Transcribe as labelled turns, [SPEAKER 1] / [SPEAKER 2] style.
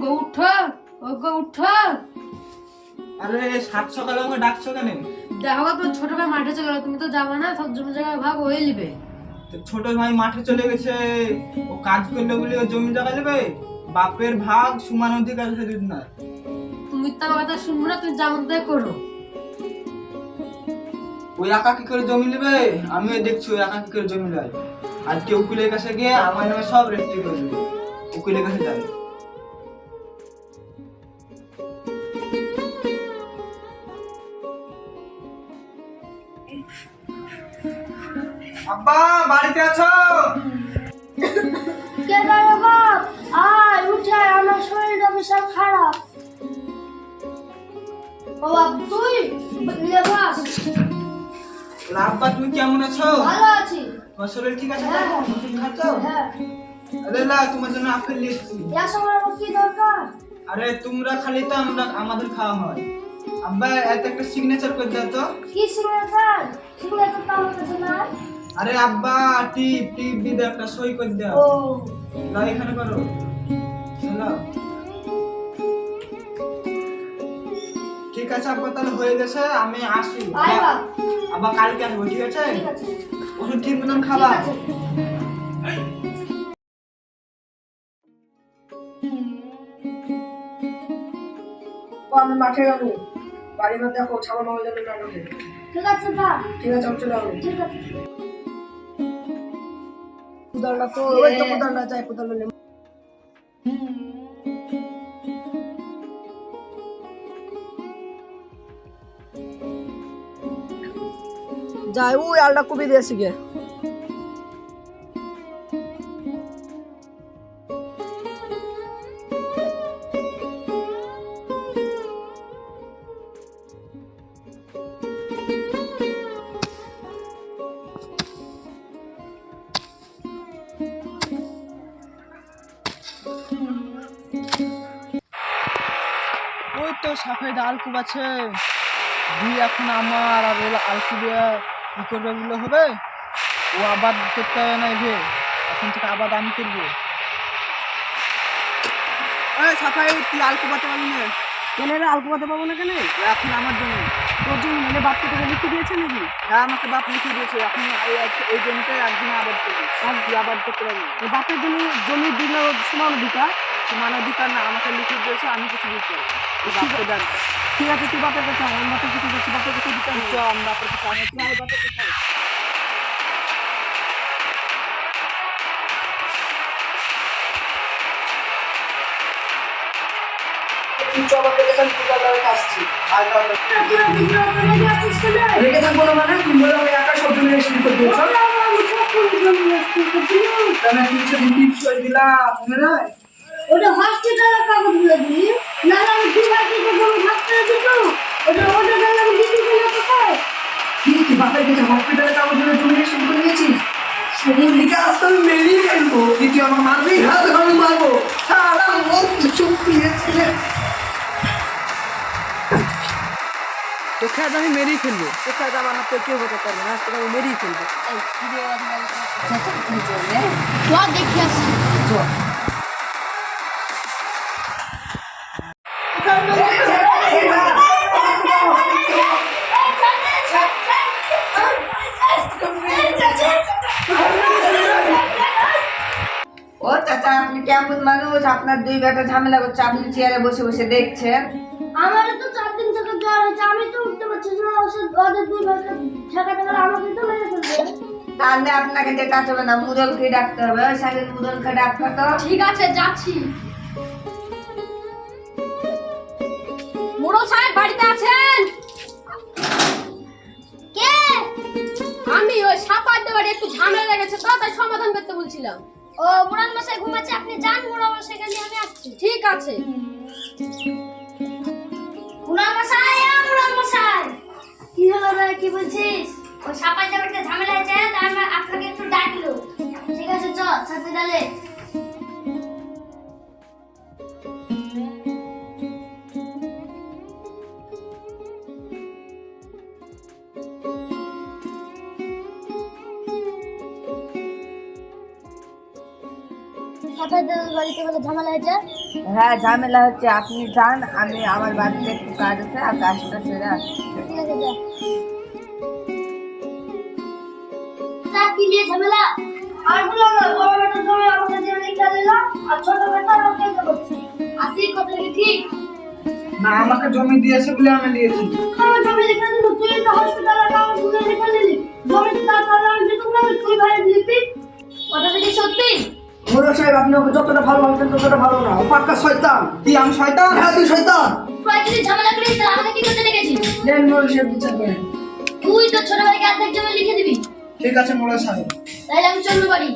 [SPEAKER 1] ওগো উঠো, ওগো উঠো।
[SPEAKER 2] আরে সাত সকালে আমাকে ডাকছো কেন?
[SPEAKER 1] দেখো তো ছোট ভাই মাঠে চলে গেলো, তুমি তো যাবে না, সব জমি জায়গা ভাগ হয়ে নিবে।
[SPEAKER 2] তো ছোট ভাই মাঠে চলে গেছে, ও কাজ করলে বলে ও জমি জায়গা নেবে? বাপের ভাগ সমান অধিকার আছে না।
[SPEAKER 1] তুমি তো আমার কথা শুনবো না, তুমি যেমন তাই করো।
[SPEAKER 2] ওই একা কি করে জমি নেবে? আমিও দেখছি ওই একা কি করে জমি নেয়। আজকে উকিলের কাছে গিয়ে আমার নামে সব রেজিস্ট্রি করে দেবে। উকিলের কাছে যাবে। আব্বা বাড়িতে আছো?
[SPEAKER 3] কে দাঁড়া বাপ, আয় উঠে, আমার শরীরটা বিশাল খারাপ। ও বাপ তুই লেবাস।
[SPEAKER 2] আব্বা তুমি কেমন আছো?
[SPEAKER 3] ভালো আছি।
[SPEAKER 2] তোমার শরীর ঠিক আছে?
[SPEAKER 3] হ্যাঁ।
[SPEAKER 2] ওষুধ খাচ্ছ?
[SPEAKER 3] হ্যাঁ।
[SPEAKER 2] আরে না, তোমার জন্য আপেল নিয়ে এসেছি।
[SPEAKER 3] এর সময় আমার কি দরকার?
[SPEAKER 2] আরে তোমরা খালি তো আমাদের খাওয়া হয়। আব্বা এত একটা সিগনেচার করে দাও তো।
[SPEAKER 3] কি সিগনেচার? সিগনেচার তো আমার কাছে নাই।
[SPEAKER 2] আরে আব্বা টিপ টিপ দিয়ে দাও, একটা সই করে দাও।
[SPEAKER 3] ও
[SPEAKER 2] লাও এখানে করো। চলো। ঠিক আছে আব্বা, তাহলে হয়ে গেছে, আমি আসি।
[SPEAKER 3] আয় বাপ।
[SPEAKER 2] আব্বা কালকে আসবো, ঠিক আছে?
[SPEAKER 3] ঠিক আছে।
[SPEAKER 2] ওষুধ ঠিক মতন খাবা।
[SPEAKER 3] ঠিক আছে।
[SPEAKER 4] আমি মাঠে যাবো, বাড়ি ঘর দেখো, ছাগল মাগল যাবে না ঢোকে।
[SPEAKER 3] ঠিক আছে বাপ।
[SPEAKER 4] ঠিক আছে, আমি চলে যাবো।
[SPEAKER 3] ঠিক আছে।
[SPEAKER 4] কোদালটা তো ওই তো কোদালটা চাই, কোদাল নিয়ে যাই, ওই আলটা কবি দিয়েছি গে।
[SPEAKER 2] ওই তো সাফাই আলকুব আছে। দুই এখন আমার আর ওলা আলকুবিয়া কি করবে বলে হবে? ও আবাদ করতে হবে না, এভে এখন থেকে আবাদ আমি করবো। এই সাফাই তুই আলকুবাতে পারবি না?
[SPEAKER 4] কেন রে, আলকুবাতে পাবো না কেন?
[SPEAKER 2] এখন আমার জন্য।
[SPEAKER 4] তোর জন্য মানে বাপকে তোকে লিখে দিয়েছে নাকি?
[SPEAKER 2] হ্যাঁ আমাকে বাপ লিখে দিয়েছে, এখন এই জমিতে একদিন আবাদ করবি, আর তুই আবাদ করতে পারবি না।
[SPEAKER 4] তোর বাপের জন্য জমি দিল সমান অধিকার।
[SPEAKER 2] সমান অধিকার না, আমাকে লিখে দিয়েছে, আমি কিছু বুঝতে পারবো না। তুই বাপকে ডাক।
[SPEAKER 4] ঠিক আছে, তুই বাপের কাছে আয়, আমি বাপের কাছে যাচ্ছি, বাপের কাছে দিতে হবে।
[SPEAKER 2] চল, আমি বাপের কাছে আছি, তুই আয় বাপের কাছে আয়।
[SPEAKER 4] তুই চ বাপের কাছে, আমি কোদালটা রেখে আসছি।
[SPEAKER 2] আয় বাপের কাছে।
[SPEAKER 3] তোরা দিদি ওকে রেডি আছিস কেন?
[SPEAKER 4] রেখে থাকবো না মানে? তুমি বলো আমি একা সব জমি রেজিস্ট্রি করে দিয়েছ।
[SPEAKER 3] আমি সব করে জমি রেজিস্ট্রি করছি।
[SPEAKER 4] তাহলে কিছু টিপস করে দিলাম, মনে নয়?
[SPEAKER 3] ওটা হসপিটালের কাগজ গুলো দিলি, নাহলে আমি দু ভাই থেকে জমি ভাগ করে দিত। ওটা গেলে আমি দিদি কিনা কোথায়?
[SPEAKER 4] কি তুই বাপের কাছে হসপিটালে কাগজ জমি রেজিস্ট্রি করে দিয়েছিস? সেদিন লিখে আসতে আমি মেরিয়ে ফেলবো। কিন্তু আমার মারবি, হাত আমি মারবো। সারা মন চুপ দিয়েছিলে। তোকে আজ আমি মেরেই ফেলবো। তোকে আজ আমার হাতে কেউ হতে পারবে না, আজ তোকে আমি মেরেই ফেলবো।
[SPEAKER 3] চল দেখি আসি।
[SPEAKER 5] ও চাচা, আপনি কেমন মানুষ? আপনার দুই বেটা ঝামেলা করছে, আপনি চেয়ারে বসে বসে দেখছেন।
[SPEAKER 3] আমারও তো 4 দিন থেকে জ্বর হয়েছে, আমি তো উঠতে পারছি না। ওদের দুই ভাইকে ঠেকাতে গেলে আমাকে তো মেরে ফেলবে।
[SPEAKER 5] তাহলে আপনাকে যেতে হবে না, মুরলকে ডাকতে হবে। ওই সাথে মুরলকে ডাকতে তো।
[SPEAKER 3] ঠিক আছে, যাচ্ছি।
[SPEAKER 1] মুরল সাহেব বাড়িতে আছেন?
[SPEAKER 3] কে?
[SPEAKER 1] আমি ওই সাপাইতে বাড়ি একটু ঝামেলা লেগেছে তো, তাই সমাধান করতে বলছিলাম।
[SPEAKER 3] ও মুরাল মশাই ঘুমাচ্ছে, আপনি যান। মুরাল মশাই কাছে আমি আসছি।
[SPEAKER 1] ঠিক আছে।
[SPEAKER 3] মুরাল মশাই, মুরাল মশাই, কি হলো রে, কি বলছিস? ওই সাপাই যাবে ঝামেলা হয়েছে, তাই আমি আপনাকে একটু ডাকলো। ঠিক আছে, চল সাথে ডালে। সাফাইদার বাড়িতে বলে ঝামেলা হয়েছে?
[SPEAKER 5] হ্যাঁ ঝামেলা হচ্ছে, আপনি যান, আমি আমার বাড়িতে একটু কাজ আছে আর কাজটা সেরে আসছি।
[SPEAKER 3] ঠিক আছে যা। তা কি নিয়ে ঝামেলা? আর বলো না, বড় বেটা জমি আমাকে দিয়ে লিখে দিল আর ছোট বেটা আমাকে দিতে বলছে। আসি কথা কি ঠিক?
[SPEAKER 2] না, আমাকে জমি দিয়েছে বলে আমি দিয়েছি।
[SPEAKER 3] আমার জমি লিখে দিল, তুই তো হসপিটালে কাগজ তুলে লিখে দিলি। জমি তো তার কারণে আমি দিতাম না, তুই ভাই দিতি। কথাটা কি সত্যি?
[SPEAKER 4] মোড়ল সাহেব, আপনি ওকে যতটা ভালো ভাবছেন ততটা ভালো না, ও পাক্কা শয়তান।
[SPEAKER 2] কি আমি শয়তান?
[SPEAKER 4] হ্যাঁ, তুই শয়তান।
[SPEAKER 3] তুই যদি ঝামেলা করিস তাহলে আমাকে কি করতে লেগেছিস?
[SPEAKER 4] নেন মোড়ল সাহেব, বিচার করেন।
[SPEAKER 3] তুই তো ছোট ভাইকে অর্ধেক জমি লিখে দিবি।
[SPEAKER 2] ঠিক আছে মোড়ল সাহেব।
[SPEAKER 3] তাহলে আমি চলবো বাড়ি।